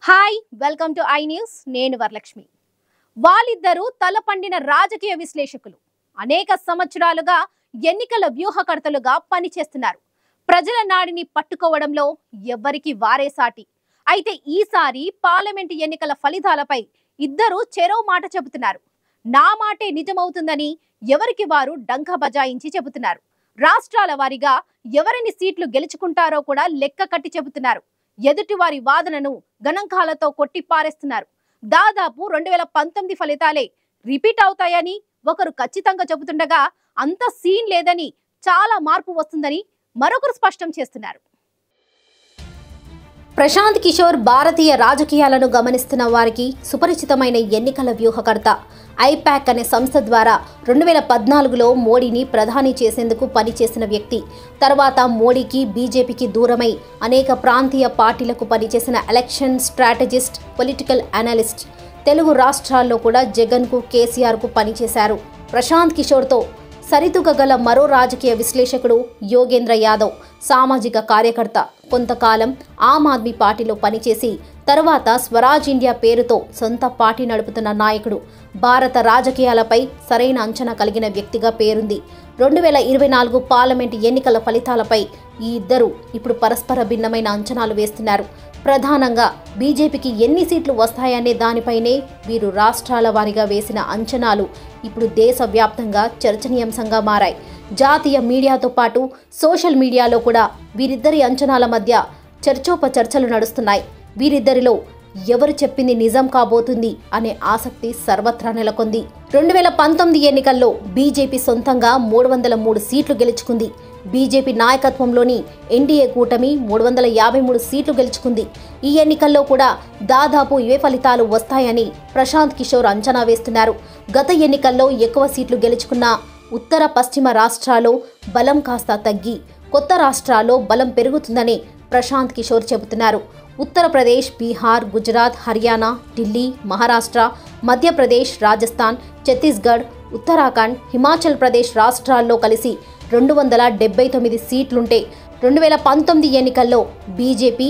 Hi welcome to I news. నేను వరలక్ష్మి. వాళ్ళిద్దరూ తలపండిన రాజకీయ విశ్లేషకులు. అనేక సంవత్సరాలుగా ఎన్నికల వ్యూహకర్తలుగా పనిచేస్తున్నారు. ప్రజల నాడిని పట్టుకోవడంలో ఎవ్వరికి వారే సాటి. అయితే ఈసారి పార్లమెంటు ఎన్నికల ఫలితాలపై ఇద్దరు చెరో మాట చెబుతున్నారు. నా మాటే నిజమవుతుందని ఎవరికి వారు డంకా బజాయించి చెబుతున్నారు. రాష్ట్రాల వారీగా ఎవరిని సీట్లు గెలుచుకుంటారో కూడా లెక్క కట్టి చెబుతున్నారు. ఎదుటి వారి వాదనను గణాంకాలతో కొట్టిపారేస్తున్నారు. దాదాపు 2019 ఫలితాలే రిపీట్ అవుతాయని ఒకరు ఖచ్చితంగా చెబుతుండగా అంత సీన్ లేదని, చాలా మార్పు వస్తుందని మరొకరు స్పష్టం చేస్తున్నారు. ప్రశాంత్ కిషోర్ భారతీయ రాజకీయాలను గమనిస్తున్న వారికి సుపరిచితమైన ఎన్నికల వ్యూహకర్త. ఐపాక్ అనే సంస్థ ద్వారా 2014లో మోడీని ప్రధాని చేసేందుకు పనిచేసిన వ్యక్తి. తర్వాత మోడీకి బీజేపీకి దూరమై అనేక ప్రాంతీయ పార్టీలకు పనిచేసిన election strategist, political analyst. Telugu రాష్ట్రాల్లో కూడా జగన్కు, కేసీఆర్కు పనిచేశారు. ప్రశాంత్ కిషోర్తో సరితూగగల మరో రాజకీయ విశ్లేషకుడు యోగేంద్ర యాదవ్. సామాజిక కార్యకర్త. కొంతకాలం ఆమ్ ఆద్మీ పార్టీలో పనిచేసి తర్వాత స్వరాజ్ ఇండియా పేరుతో సొంత పార్టీ నడుపుతున్న నాయకుడు. భారత రాజకీయాలపై సరైన అంచనా కలిగిన వ్యక్తిగా పేరుంది. 2024 పార్లమెంటు ఎన్నికల ఫలితాలపై ఈ ఇద్దరు ఇప్పుడు పరస్పర భిన్నమైన అంచనాలు వేస్తున్నారు. ప్రధానంగా బీజేపీకి ఎన్ని సీట్లు వస్తాయనే దానిపైనే వీరు రాష్ట్రాల వారీగా వేసిన అంచనాలు ఇప్పుడు దేశవ్యాప్తంగా చర్చనీయాంశంగా మారాయి. జాతీయ మీడియాతో పాటు సోషల్ మీడియాలో కూడా వీరిద్దరి అంచనాల మధ్య చర్చోపచర్చలు నడుస్తున్నాయి. వీరిద్దరిలో ఎవరు చెప్పింది నిజం కాబోతుంది అనే ఆసక్తి సర్వత్రా నెలకొంది. 2019 ఎన్నికల్లో బీజేపీ సొంతంగా 303 సీట్లు గెలుచుకుంది. బీజేపీ నాయకత్వంలోని ఎన్డీఏ కూటమి 353 సీట్లు గెలుచుకుంది. ఈ ఎన్నికల్లో కూడా దాదాపు ఇవే ఫలితాలు వస్తాయని ప్రశాంత్ కిషోర్ అంచనా వేస్తున్నారు. గత ఎన్నికల్లో ఎక్కువ సీట్లు గెలుచుకున్న ఉత్తర, పశ్చిమ రాష్ట్రాల్లో బలం కాస్త తగ్గి కొత్త రాష్ట్రాల్లో బలం పెరుగుతుందని ప్రశాంత్ కిషోర్ చెబుతున్నారు. ఉత్తరప్రదేశ్, బీహార్, గుజరాత్, హర్యానా, ఢిల్లీ, మహారాష్ట్ర, మధ్యప్రదేశ్, రాజస్థాన్, ఛత్తీస్గఢ్, ఉత్తరాఖండ్, హిమాచల్ ప్రదేశ్ రాష్ట్రాల్లో కలిసి 279 సీట్లుంటే 2019 ఎన్నికల్లో బీజేపీ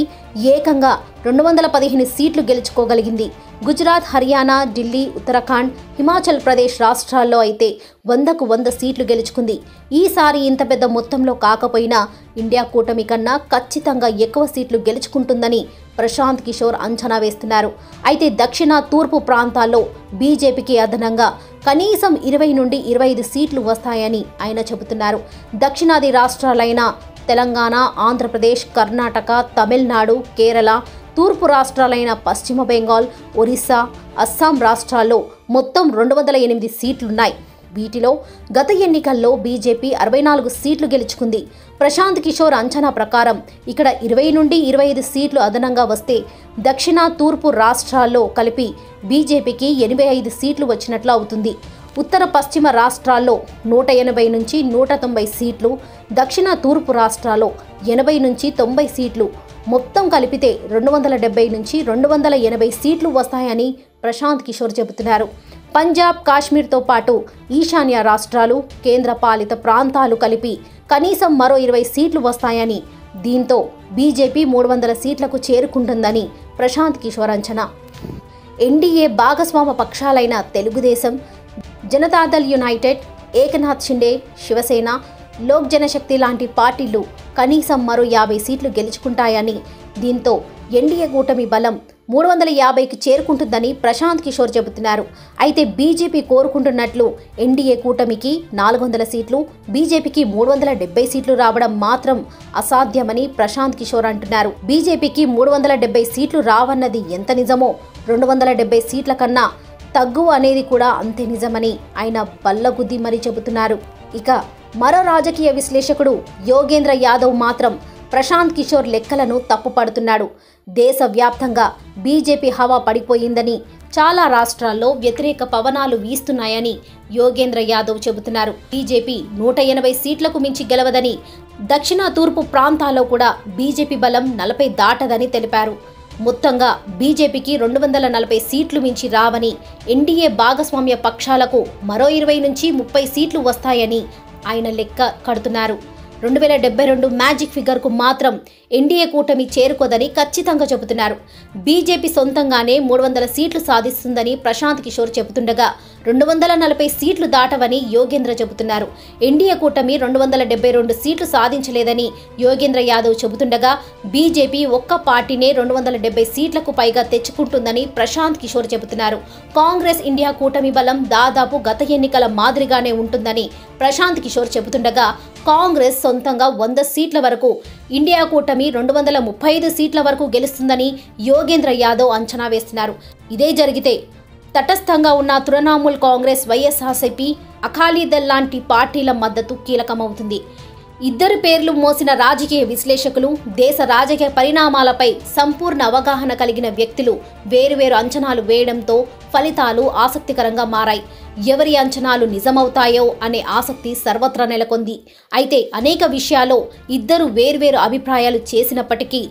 ఏకంగా 215 సీట్లు గెలుచుకోగలిగింది. గుజరాత్, హర్యానా, ఢిల్లీ, ఉత్తరాఖండ్, హిమాచల్ ప్రదేశ్ రాష్ట్రాల్లో అయితే 100కు 100 సీట్లు గెలుచుకుంది. ఈసారి ఇంత పెద్ద మొత్తంలో కాకపోయినా ఇండియా కూటమి కన్నా ఖచ్చితంగా ఎక్కువ సీట్లు గెలుచుకుంటుందని ప్రశాంత్ కిషోర్ అంచనా వేస్తున్నారు. అయితే దక్షిణ, తూర్పు ప్రాంతాల్లో బీజేపీకి అదనంగా కనీసం 20 నుండి 25 సీట్లు వస్తాయని ఆయన చెబుతున్నారు. దక్షిణాది రాష్ట్రాలైన తెలంగాణ, ఆంధ్రప్రదేశ్, కర్ణాటక, తమిళనాడు, కేరళ, తూర్పు రాష్ట్రాలైన పశ్చిమ బెంగాల్, ఒరిస్సా, అస్సాం రాష్ట్రాల్లో మొత్తం 208 సీట్లున్నాయి. వీటిలో గత ఎన్నికల్లో బీజేపీ 64 సీట్లు గెలుచుకుంది. ప్రశాంత్ కిషోర్ అంచనా ప్రకారం ఇక్కడ 20 నుండి 25 సీట్లు అదనంగా వస్తే దక్షిణ, తూర్పు రాష్ట్రాల్లో కలిపి బీజేపీకి 85 సీట్లు వచ్చినట్లు అవుతుంది. ఉత్తర, పశ్చిమ రాష్ట్రాల్లో 180 నుంచి 190 సీట్లు, దక్షిణ, తూర్పు రాష్ట్రాల్లో 80 నుంచి 90 సీట్లు, మొత్తం కలిపితే 270 నుంచి 280 సీట్లు వస్తాయని ప్రశాంత్ కిషోర్ చెబుతున్నారు. పంజాబ్, కాశ్మీర్తో పాటు ఈశాన్య రాష్ట్రాలు, కేంద్ర పాలిత ప్రాంతాలు కలిపి కనీసం మరో 20 సీట్లు వస్తాయని, దీంతో బీజేపీ 300 సీట్లకు చేరుకుంటుందని ప్రశాంత్ కిషోర్ అంచనా. ఎన్డీఏ భాగస్వామ పక్షాలైన తెలుగుదేశం, జనతాదళ్ యునైటెడ్, ఏకనాథ్ షిండే, శివసేన, లోక్ జనశక్తి లాంటి పార్టీలు కనీసం మరో 50 సీట్లు గెలుచుకుంటాయని, దీంతో ఎన్డీఏ కూటమి బలం 350కి చేరుకుంటుందని ప్రశాంత్ కిషోర్ చెబుతున్నారు. అయితే బీజేపీ కోరుకుంటున్నట్లు ఎన్డీఏ కూటమికి 400 సీట్లు, బీజేపీకి 370 సీట్లు రావడం మాత్రం అసాధ్యమని ప్రశాంత్ కిషోర్ అంటున్నారు. బీజేపీకి 370 సీట్లు రావన్నది ఎంత నిజమో 270 సీట్ల కన్నా తగ్గు అనేది కూడా అంతే నిజమని ఆయన బల్లగుద్ది మరీ చెబుతున్నారు. ఇక మరో రాజకీయ విశ్లేషకుడు యోగేంద్ర యాదవ్ మాత్రం ప్రశాంత్ కిషోర్ లెక్కలను తప్పుపడుతున్నాడు. దేశవ్యాప్తంగా బీజేపీ హవా పడిపోయిందని, చాలా రాష్ట్రాల్లో వ్యతిరేక పవనాలు వీస్తున్నాయని యోగేంద్ర యాదవ్ చెబుతున్నారు. బీజేపీ 180 సీట్లకు మించి గెలవదని, దక్షిణ, తూర్పు ప్రాంతాల్లో కూడా బీజేపీ బలం 40 దాటదని తెలిపారు. మొత్తంగా బీజేపీకి 240 సీట్లు మించి రావని, ఎన్డీఏ భాగస్వామ్య పక్షాలకు మరో 20 నుంచి 30 సీట్లు వస్తాయని ఆయన లెక్క కడుతున్నారు. 2072 మ్యాజిక్ ఫిగర్కు మాత్రం ఎన్డీఏ కూటమి చేరుకోదని ఖచ్చితంగా చెబుతున్నారు. బీజేపీ సొంతంగానే 300 సీట్లు సాధిస్తుందని ప్రశాంత్ కిషోర్ చెబుతుండగా 240 సీట్లు దాటవని యోగేంద్ర చెబుతున్నారు. ఎన్డీఏ కూటమి 272 సీట్లు సాధించలేదని యోగేంద్ర యాదవ్ చెబుతుండగా బీజేపీ ఒక్క పార్టీనే 270 సీట్లకు పైగా తెచ్చుకుంటుందని ప్రశాంత్ కిషోర్ చెబుతున్నారు. కాంగ్రెస్ ఇండియా కూటమి బలం దాదాపు గత ఎన్నికల మాదిరిగానే ఉంటుందని ప్రశాంత్ కిషోర్ చెబుతుండగా కాంగ్రెస్ సొంతంగా 100 సీట్ల వరకు, ఇండియా కూటమి 235 సీట్ల వరకు గెలుస్తుందని యోగేంద్ర యాదవ్ అంచనా వేస్తున్నారు. ఇదే జరిగితే తటస్థంగా ఉన్న తృణమూల్ కాంగ్రెస్, వైఎస్ఆర్సీపీ, అకాలీదళ్ లాంటి పార్టీల మద్దతు కీలకమవుతుంది. ఇద్దరు పేర్లు మోసిన రాజకీయ విశ్లేషకులు, దేశ రాజకీయ పరిణామాలపై సంపూర్ణ అవగాహన కలిగిన వ్యక్తులు వేరువేరు అంచనాలు వేయడంతో ఫలితాలు ఆసక్తికరంగా మారాయి. ఎవరి అంచనాలు నిజమవుతాయో అనే ఆసక్తి సర్వత్రా నెలకొంది. అయితే అనేక విషయాల్లో ఇద్దరు వేర్వేరు అభిప్రాయాలు చేసినప్పటికీ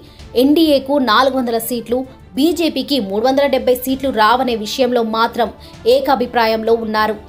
ఎన్డీఏకు 400 సీట్లు, బీజేపీకి 370 సీట్లు రావనే విషయంలో మాత్రం ఏకాభిప్రాయంలో ఉన్నారు.